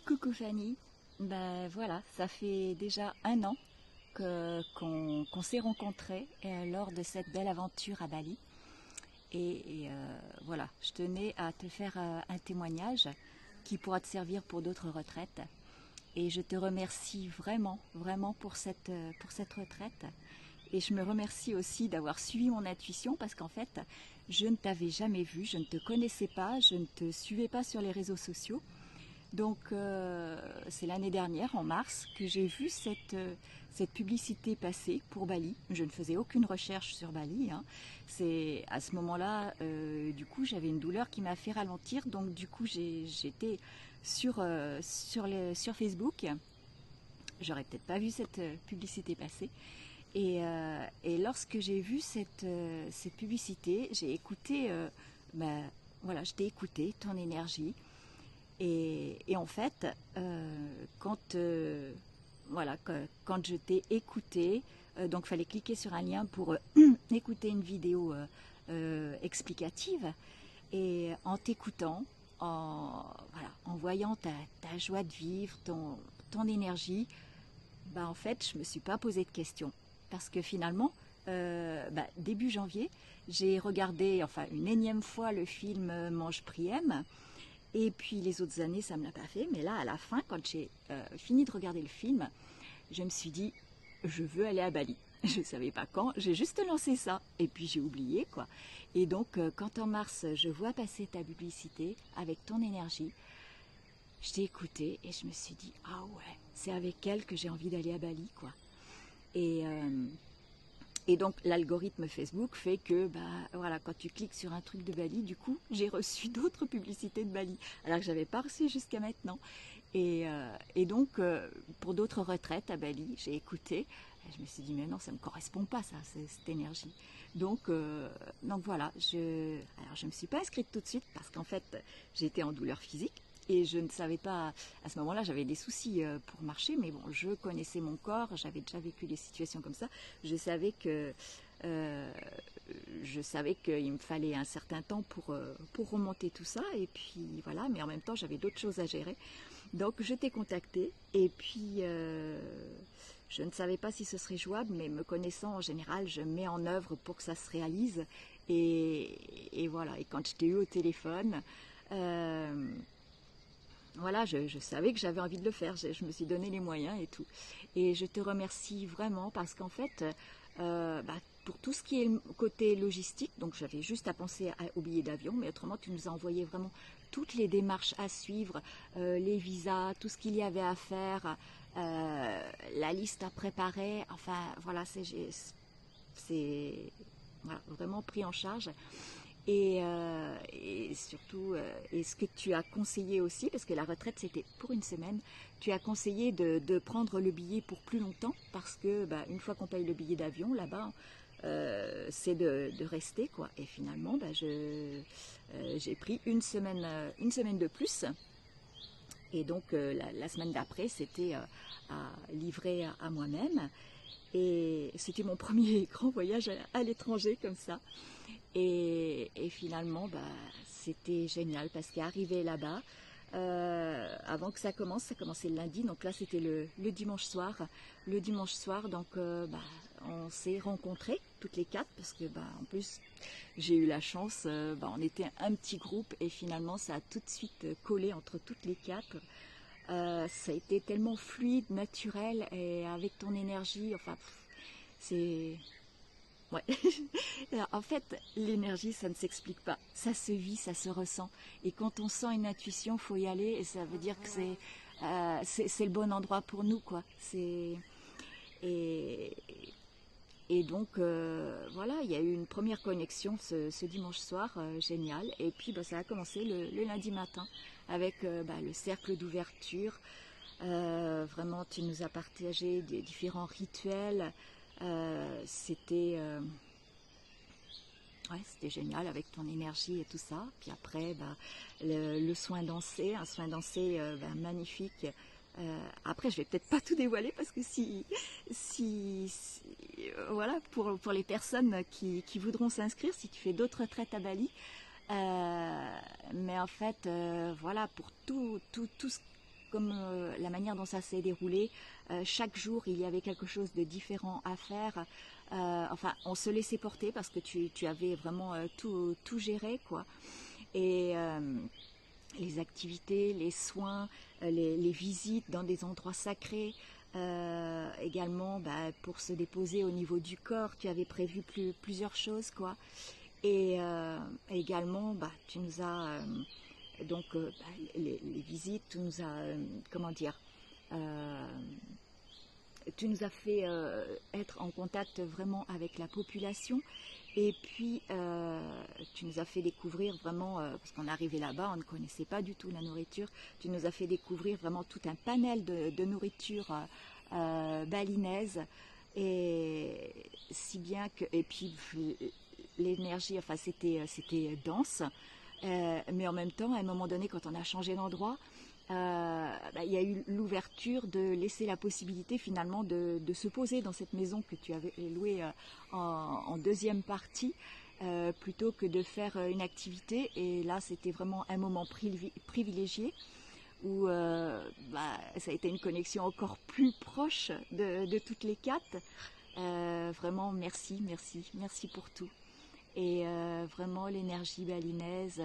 Coucou Fanny, ben voilà, ça fait déjà un an qu'on s'est rencontrés lors de cette belle aventure à Bali. Voilà, je tenais à te faire un témoignage qui pourra te servir pour d'autres retraites. Et je te remercie vraiment, vraiment pour cette retraite. Et je me remercie aussi d'avoir suivi mon intuition parce qu'en fait, je ne t'avais jamais vu, je ne te connaissais pas, je ne te suivais pas sur les réseaux sociaux. Donc c'est l'année dernière, en mars, que j'ai vu cette publicité passer pour Bali. Je ne faisais aucune recherche sur Bali, hein. C'est à ce moment-là, du coup, j'avais une douleur qui m'a fait ralentir. Donc du coup, j'étais sur Facebook. J'aurais peut-être pas vu cette publicité passer. Et lorsque j'ai vu cette publicité, j'ai écouté, ben, voilà, je t'ai écouté, ton énergie. Et en fait, voilà, quand je t'ai écouté, donc il fallait cliquer sur un lien pour écouter une vidéo explicative. Et en t'écoutant, voilà, en voyant ta joie de vivre, ton énergie, bah en fait, je ne me suis pas posé de questions. Parce que finalement, début janvier, j'ai regardé, enfin une énième fois, le film Mange, Prie, Aime. Et puis les autres années, ça ne me l'a pas fait. Mais là, à la fin, quand j'ai fini de regarder le film, je me suis dit, je veux aller à Bali. Je ne savais pas quand, j'ai juste lancé ça. Et puis j'ai oublié, quoi. Et donc, quand en mars, je vois passer ta publicité avec ton énergie, je t'ai écouté et je me suis dit, ah ouais, c'est avec elle que j'ai envie d'aller à Bali, quoi. Et, euh, et donc l'algorithme Facebook fait que voilà, quand tu cliques sur un truc de Bali, du coup j'ai reçu d'autres publicités de Bali, alors que j'avais pas reçu jusqu'à maintenant. Et donc pour d'autres retraites à Bali, j'ai écouté, et je me suis dit mais non, ça me correspond pas ça, cette énergie. Donc voilà, alors je me suis pas inscrite tout de suite parce qu'en fait j'étais en douleur physique. Et je ne savais pas, à ce moment-là, j'avais des soucis pour marcher, mais bon, je connaissais mon corps, j'avais déjà vécu des situations comme ça. Je savais que euh, je savais qu'il me fallait un certain temps pour remonter tout ça, et puis voilà, mais en même temps, j'avais d'autres choses à gérer. Donc, je t'ai contacté, et puis je ne savais pas si ce serait jouable, mais me connaissant en général, je mets en œuvre pour que ça se réalise. Et voilà, et quand je t'ai eu au téléphone, voilà, je savais que j'avais envie de le faire, je me suis donné les moyens et tout. Et je te remercie vraiment parce qu'en fait, pour tout ce qui est le côté logistique, donc j'avais juste à penser au billet d'avion, mais autrement tu nous as envoyé vraiment toutes les démarches à suivre, les visas, tout ce qu'il y avait à faire, la liste à préparer, enfin voilà, c'est voilà, vraiment pris en charge. Et surtout, et ce que tu as conseillé aussi, parce que la retraite c'était pour une semaine, tu as conseillé de prendre le billet pour plus longtemps, parce que une fois qu'on paye le billet d'avion là-bas, c'est de rester, quoi. Et finalement, j'ai pris une semaine de plus. Et donc la semaine d'après, c'était à livrer à moi-même. Et c'était mon premier grand voyage à l'étranger comme ça. Et finalement, c'était génial parce qu'arrivé là-bas, avant que ça commence, ça commençait le lundi, donc là c'était le dimanche soir. Le dimanche soir, donc on s'est rencontrés toutes les quatre parce que en plus j'ai eu la chance, on était un petit groupe et finalement ça a tout de suite collé entre toutes les quatre. Ça a été tellement fluide, naturel et avec ton énergie, enfin c'est ouais. En fait, l'énergie, ça ne s'explique pas. Ça se vit, ça se ressent. Et quand on sent une intuition, faut y aller. Et ça veut dire que c'est le bon endroit pour nous, quoi. Et, et donc voilà, il y a eu une première connexion ce dimanche soir, génial. Et puis ça a commencé le lundi matin avec le cercle d'ouverture. Vraiment, tu nous as partagé des différents rituels. C'était ouais, c'était génial avec ton énergie et tout ça. Puis après, le soin dansé, un soin dansé magnifique. Après, je vais peut-être pas tout dévoiler parce que voilà, pour les personnes qui voudront s'inscrire, si tu fais d'autres retraites à Bali, mais en fait, voilà, pour tout ce comme la manière dont ça s'est déroulé, chaque jour il y avait quelque chose de différent à faire. Enfin, on se laissait porter parce que tu avais vraiment tout géré, quoi. Et les activités, les soins, les visites dans des endroits sacrés, également pour se déposer au niveau du corps, tu avais prévu plusieurs choses, quoi. Et également, tu nous as donc les visites, tu nous as comment dire, tu nous as fait être en contact vraiment avec la population. Et puis, tu nous as fait découvrir vraiment, parce qu'on est arrivé là-bas, on ne connaissait pas du tout la nourriture, tu nous as fait découvrir vraiment tout un panel de nourriture balinaise, et si bien que, et puis l'énergie, enfin c'était dense, mais en même temps, à un moment donné, quand on a changé d'endroit, il y a eu l'ouverture de laisser la possibilité finalement de se poser dans cette maison que tu avais louée en deuxième partie, plutôt que de faire une activité. Et là, c'était vraiment un moment privilégié où ça a été une connexion encore plus proche de toutes les quatre. Vraiment, merci, merci, merci pour tout. Et vraiment l'énergie balinaise,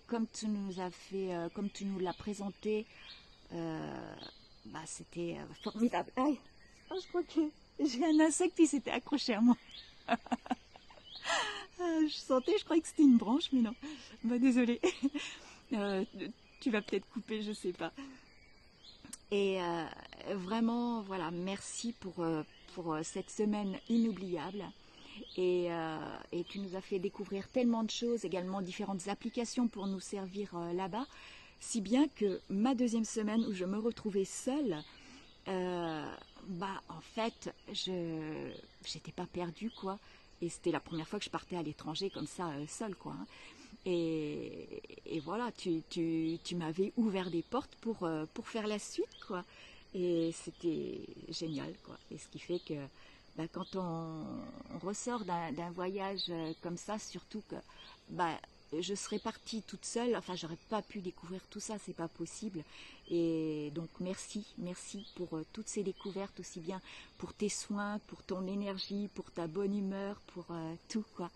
comme tu nous as fait, comme tu nous l'as présenté, c'était formidable. Aïe, oh, je crois que j'ai un insecte qui s'était accroché à moi. Je sentais, je croyais que c'était une branche, mais non. Désolée. Euh, Tu vas peut-être couper, je sais pas. Et vraiment, voilà, merci pour cette semaine inoubliable. Et tu nous as fait découvrir tellement de choses, également différentes applications pour nous servir là-bas, si bien que ma deuxième semaine où je me retrouvais seule, en fait, je j'étais pas perdue, quoi. Et c'était la première fois que je partais à l'étranger comme ça, seule, quoi. Hein. Et voilà, tu m'avais ouvert des portes pour faire la suite, quoi. Et c'était génial, quoi. Et ce qui fait que quand on ressort d'un voyage comme ça, surtout que je serais partie toute seule, enfin j'aurais pas pu découvrir tout ça, c'est pas possible. Et donc merci, merci pour toutes ces découvertes, aussi bien pour tes soins, pour ton énergie, pour ta bonne humeur, pour tout, quoi.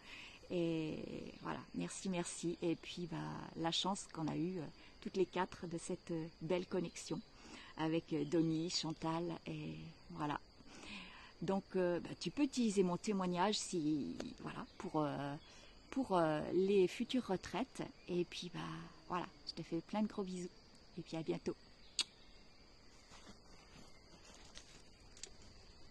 Et voilà, merci, merci. Et puis la chance qu'on a eue toutes les quatre de cette belle connexion avec Donnie, Chantal, et voilà. Donc tu peux utiliser mon témoignage si voilà pour les futures retraites. Et puis voilà, je te fais plein de gros bisous. Et puis à bientôt.